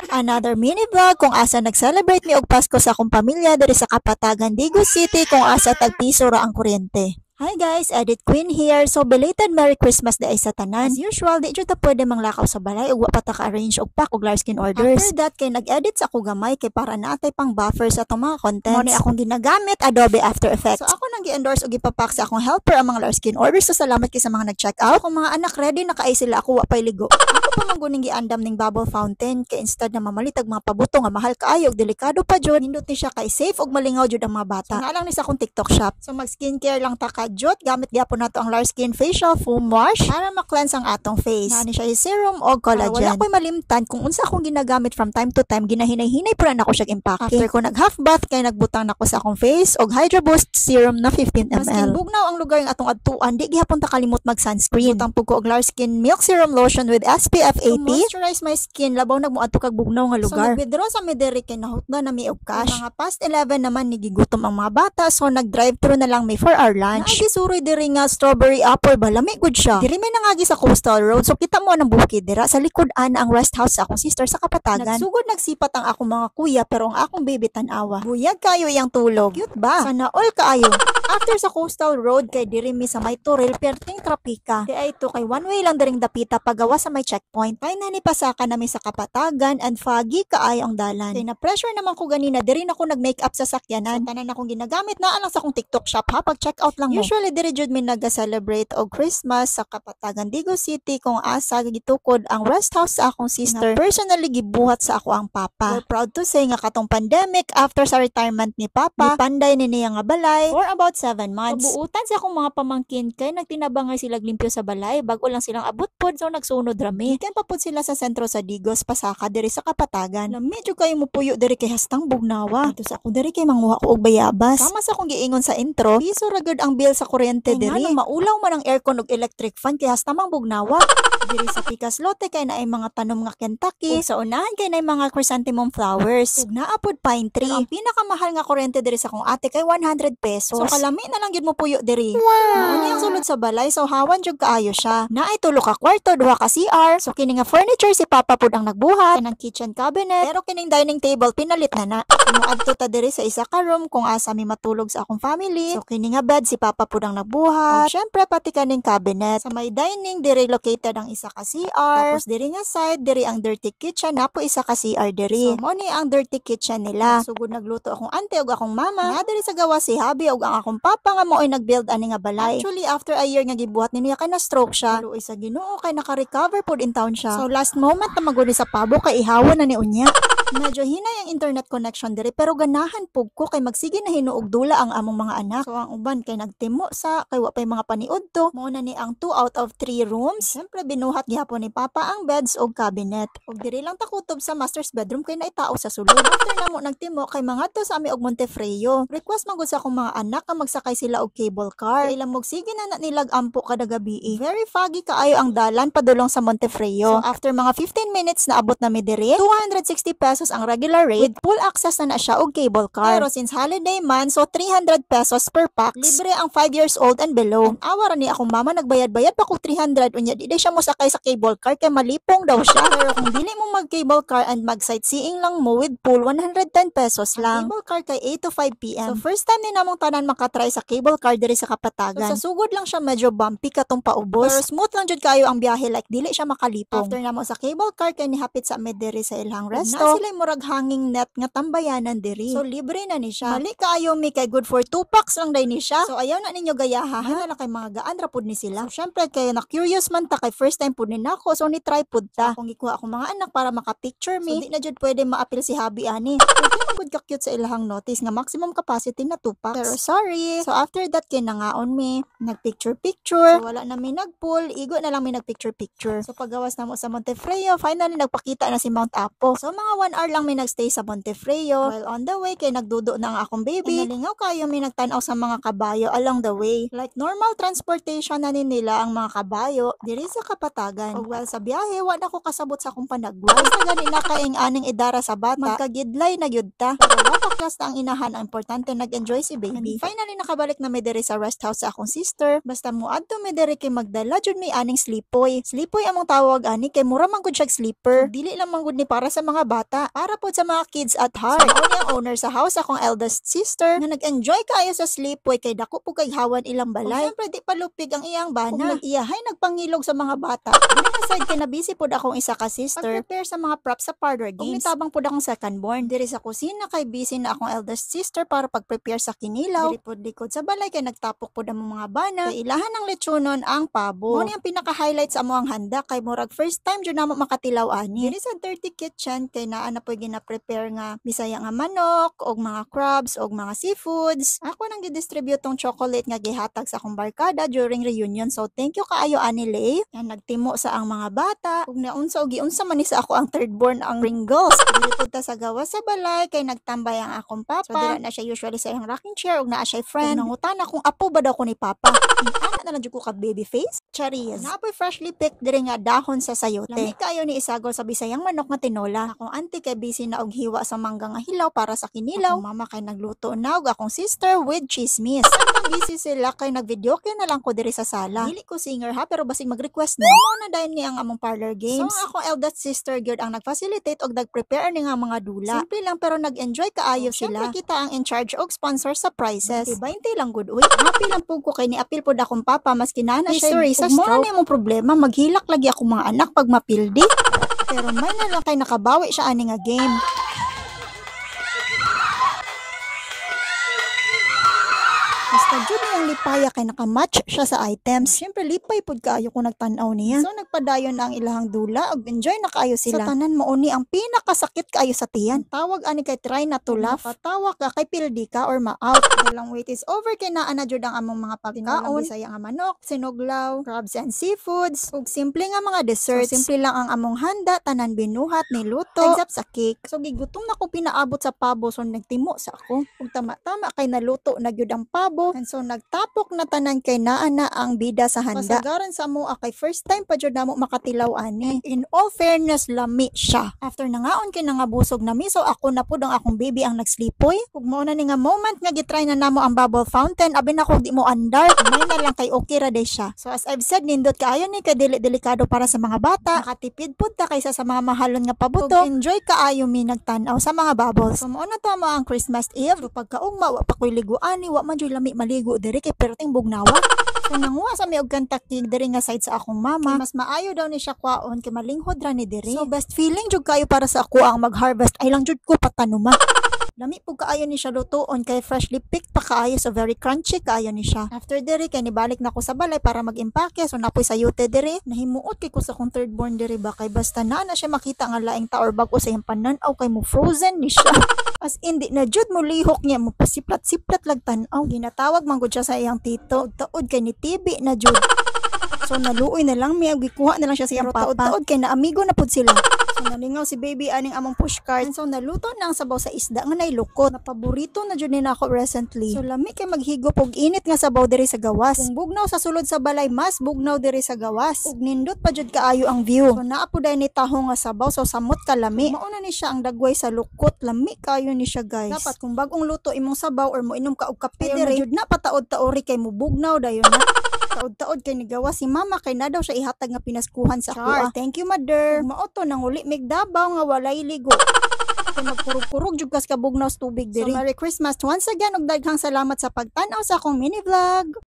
Another mini vlog kung asa nag-celebrate mi og Pasko sa akong pamilya diri sa Kapatagan, Digos City kung asa tagpiso ra ang kuryente. Hi guys, Edit Queen here. So belated Merry Christmas day sa tanan. As usual, di jud ta pwede manglakaw sa balay ug wa pa ta ka-arrange og pack og Larskin orders. After that kay nag-edit sa ako gamay kay para natay pang buffer sa atong mga contents. Mo ni akong ginagamit Adobe After Effects. So ako nang gi-endorse og ipapack sa akong helper ang mga Larskin orders. So salamat kay sa mga nag-check out. Kung mga anak ready na kaay sila, ako wa pay ligo. Ako pa man guning giandam ning bubble fountain kay instead na mamalitag mga pabuto nga mahal kaayo ug delikado pa jud, nindot ni siya kay safe ug malingaw jud ang mga bata. So naalang ni sa akong TikTok shop. So mag skincare lang ta kadjot, gamit gyapon nato ang Larskin facial foam wash para ma-cleanse ang atong face. Nani siya serum o collagen. Wala ko'y malimtan kung unsa akong ginagamit from time to time, ginahinay-hinay para nako siya impake. After ko nag-half bath kay nagbutang nako sa akong face og Hydra Boost serum na 15 ml. Maskin bugnaw ang lugar ng atong adtuan, di gihapon ta kalimot mag-sunscreen. Butang pug ko og Larskin milk serum lotion with SPF 80 to moisturize my skin labaw nagmuadto kag bugnaw nga lugar. So nag-withdraw sa Mederi kay nahutna na mi og cash. Mga past 11 naman nigigutom ang mga bata, so nag-drive-thru na lang mi for our lunch. Naagisuroy diri nga strawberry apple ba, lami gud siya. Diri may nangagi sa Coastal Road, so kita mo ang bukid dira sa likod ana ang rest house sa akong sister sa Kapatagan. Nagsugod nagsipat ang akong mga kuya pero ang akong baby tan-awa. Buyag kayo iyang tulog. Cute ba? Sana all kaayo. After sa Coastal Road kay diri mi sa may Toril perting trapika. Di ay to kay one way lang diring dapita pagawa sa may checkpoint. Kay nani pasaka nami sa Kapatagan and foggy kaayo ang dalan. Kay na pressure naman ko ganina diri na ko nag-makeup sa sakyanan. So, tanan akong ginagamit na alang sa akong TikTok shop ha pag check out lang mo. Usually diri jud mi nag-celebrate og Christmas sa Kapatagan, Digos City kung asa gitukod ang rest house sa akong sister. Na personally gibuhat sa ako ang papa. We're proud to say nga katong pandemic after sa retirement ni papa, panday ni niya nga balay for about 7 months. Kabuutan sa akong mga pamangkin kay nagtinabangay sila limpyo sa balay bago lang silang abot pod, so nagsunod rami. Ikan pa pod sila sa sentro sa Digos, pasaka diri sa Kapatagan. Na medyo kayo mupuyo diri kay hastang bugnawa. Dito sa ako diri kay manguha ko og bayabas. Sama sa akong giingon sa intro, piso ra gud ang bill sa kuryente diri. Nga maulaw man ang aircon og electric fan kay hasta mang bugnawa. Diri sa Picas Lote kay naay mga tanom nga Kentucky. Ug sa unahan kay naay mga chrysanthemum flowers. Ug naa pod pine tree. Ang pinakamahal nga kuryente diri sa akong ate kay 100 pesos. So kalami na lang gyud mo puyo diri. Wow. Mao ang sulod sa balay, so hawan jud kaayo siya. Naay tulo ka kwarto, duha ka CR. So kini nga furniture si papa pod ang nagbuhat, kanang kitchen cabinet. Pero kining dining table pinalit na. Muadto ta diri sa isa ka room kung asa mi matulog sa akong family. So kini nga bed si papa pod ang nagbuhat. Syempre pati kaning cabinet. Sa may dining diri located ang isa ka CR. Tapos diri nga side diri ang dirty kitchen, napo isa ka CR diri. So mo ni ang dirty kitchen nila. Sugod nagluto akong auntie ug akong mama. Nga diri sa gawa si Habi ug ang akong papa nga mo'y nagbuild ani nga balay. Actually after a year nga gibuhat niya kay na stroke siya. Pero isa Ginoo kay naka-recover pod in town siya. So last moment na maguni sa pabo kay ihawon na ni unya. Medyo hinay ang internet connection diri pero ganahan pug ko kay magsige na hinuog dula ang among mga anak. So ang uban kay nagtimo sa kay wa pay mga paniud to. Mao na ni ang 2 out of 3 rooms. Siyempre binuhat gihapon ni papa ang beds og cabinet. Og diri lang ta kutob sa master's bedroom kay naitao sa sulod. After namo nagtimo kay mangadto sa ami og Montefreo. Request man gud sa akong mga anak nga magsakay sila og cable car. Kay ilang sige na nilag ampo kada gabi. Very foggy kaayo ang dalan padulong sa Montefreo. So after mga 15 minutes na abot na mi diri, 260 pesos ang regular rate, with full access na siya og cable car. Pero since holiday man, so 300 pesos per pax. Libre ang 5 years old and below. Ang awa ni akong mama nagbayad-bayad pa ko 300 unya di siya mo sakay sa cable car kay malipong daw siya. Pero kung dili mo mag cable car and mag sightseeing lang mo with pool, 110 pesos lang. Ang cable car kay 8 to 5 PM. So first time ni namong tanan makatry sa cable car diri sa Kapatagan. So, sa sugod lang siya medyo bumpy katong paubos. Pero smooth lang jud kayo ang biyahe, like dili siya makalipong. After namo sa cable car kay nihapit sa med diri sa ilang resto. Na sila murag hanging net nga tambayanan diri. So libre na ni siya. Mali kaayo mi kay good for 2 packs lang day ni siya. So ayaw na ninyo gayaha. Na kay mga gaan ra pud ni sila. So syempre kay na curious man ta kay first time pud ni nako, so ni try pud ta. Kung ikuha akong mga anak para maka-picture mi, so di na jud pwede maapil si Habi ani. Good ka cute sa ilahang notice nga maximum capacity na 2 packs. Pero sorry. So after that kay nangaon mi, nagpicture-picture. So wala na mi nagpull, igo na lang mi nagpicture-picture. So paggawas na mo sa Montefreo, finally nagpakita na si Mount Apo. So mga 1 1 hour lang may nagstay sa Montefrio. While on the way kay nagdudo na ang akong baby. Nalingaw kayo may nagtanaw sa mga kabayo along the way. Like normal transportation na nila ang mga kabayo diri sa Kapatagan. Ug while sa biyahe wa na ko kasabot sa akong panagway. Sa gani na kaing aning idara sa bata magkagidlay na gyud ta. Pero wa pa class na ang inahan, ang importante nag-enjoy si baby. And finally nakabalik na may diri sa rest house sa akong sister. Basta muadto may diri kay magdala jud may aning slipoy. Slipoy among tawag ani kay mura man gud siya sleeper. Dili lang man gud ni para sa mga bata, para pod sa mga kids at heart. So, ang owner sa house akong eldest sister na nag-enjoy kayo sa slipoy kay dako po kay hawan ilang balay. Siyempre di palupig ang iyang bana. Nag-iyahay nagpangilog sa mga bata. Dili aside kay na busy pod akong isa ka sister pag-prepare sa mga props sa parlor games. Tabang pod akong second born diri sa kusina kay busy na akong eldest sister para pag-prepare sa kinilaw. Diri pod likod sa balay kay nagtapok pod ang mga bana. Kay ilahan ng lechonon ang pabo. Mo ni ang pinaka-highlight sa amoang handa kay murag first time jud namo makatilaw ani. Diri sa Dirty Kitchen kay naa na pod gina-prepare nga bisaya nga manok og mga crabs og mga seafoods. Ako nang gi-distribute tong chocolate nga gihatag sa akong barkada during reunion. So thank you kaayo ani Lay. Yan nagtimo sa ang mga bata ug naunsa og giunsa man ni sa ako ang third born ang Pringles. Diri pod ta sa gawas sa balay kay nagtambay ang akong papa. So dira na siya usually sa iyang rocking chair ug naa siya friend. Nangutana kung apo ba daw ko ni papa. Ana na lang jud ko ka baby face. Charis. Naapoy freshly picked diri nga dahon sa sayote. Lami kayo ni isagol sa bisayang manok nga tinola. Akong auntie kay busy na og hiwa sa mangga nga hilaw para sa kinilaw. Akong mama kay nagluto na ug akong sister with chismis. Samtang busy sila kay nagvideo kay na lang ko diri sa sala. Dili ko singer ha pero basig mag-request na. Mo na dayon ni ang among parlor games. So akong eldest sister gyud ang nag-facilitate og nag-prepare ni nga mga dula. Simple lang pero nag-enjoy kaayo sila. Syempre kita ang in charge og sponsor sa prizes. 20 lang gud uy. Happy lang pug ko kay ni apil pod akong papa maski na siya sa stroke. Mo na problema maghilak lagi ako mga anak pag mapildi. Pero may na lang kay nakabawi siya ani nga game. Basta jud niyang lipaya kay nakamatch siya sa items. Siyempre lipay pud kaayo kung nagtan-aw niya. So nagpadayon na ang ilahang dula ug enjoy na kaayo sila. Sa tanan mo ni ang pinakasakit kaayo sa tiyan. Tawag ani kay try na to laugh. Patawa ka kay pildi ka or ma-out. The long wait is over kay naa na jud ang among mga pagkaon. Bisaya nga manok, sinuglaw, crabs and seafoods ug simple nga mga desserts. So, simple lang ang among handa, tanan binuhat, niluto, except sa cake. So gigutom na ko pinaabot sa pabo so nagtimo sa ako. Ug tama-tama kay naluto na gyud ang pabo. And so nagtapok na tanan kay naa na ang bida sa handa. Pasagaran sa mo kay first time pa jud namo makatilaw ani. In all fairness lami siya. After nangaon kay nangabusog na mi so ako na pud ang akong baby ang nagslipoy. Ug mao na ni nga moment nga gitry na namo ang bubble fountain abi na ko di mo andar. May na lang kay okay ra day siya. So as I've said nindot kaayo ni kay delikado para sa mga bata. Makatipid pud ta kaysa sa mga mahalon nga pabuto. Enjoy kaayo mi nagtan-aw sa mga bubbles. So mao na ta mo ang Christmas Eve. Pagkaugma wa pa koy liguan ni wa man jud lami maligo diri kay perting bugnawa. So nanguha sa mi og kantakig diri nga side sa akong mama. Kay mas maayo daw ni siya kwaon kay malinghod ra ni diri. So best feeling jud kayo para sa ako ang mag-harvest ay lang jud ko patanuma. Lami po kaayo ni siya lutoon kay freshly picked pa kaayo so very crunchy kaayo ni siya. After diri kay nibalik na ko sa balay para mag-impake so napoy sayote diri. Nahimuot kay ko sa akong third born diri ba kay basta na siya makita nga laing ta or bag-o sa iyang panan-aw kay mo frozen ni siya. As hindi na jud mo lihok niya mo pasiplat-siplat lag tan-aw. Ginatawag man gud siya sa iyang tito. Taod kay ni tibi na jud. So naluoy na lang mi gikuha na lang siya sa iyang papa. Taod kay na amigo na pud sila. So nalingaw si baby aning among pushcart. So naluto na ang sabaw sa isda nga nailukot. Na paborito na jud ni nako recently. So lami kay maghigop og init nga sabaw diri sa gawas. Kung bugnaw sa sulod sa balay mas bugnaw diri sa gawas. Ug nindot pa jud kaayo ang view. So naa pud ni taho nga sabaw so samot ka lami. Mao na ni siya ang dagway sa lukot. Lami kayo ni siya guys. Dapat kung bagong luto imong sabaw or mo inom ka og kape diri jud na pataod taori kay mo bugnaw dayon na. Taod-taod kay nigawa si mama kay na daw siya ihatag nga pinaskuhan sa ako. Thank you mother. Mao to nang uli migdabaw nga walay ligo. Kay magkurog-kurog jud kas kabugnaw sa tubig diri. So Merry Christmas once again ug daghang salamat sa pagtan-aw sa akong mini vlog.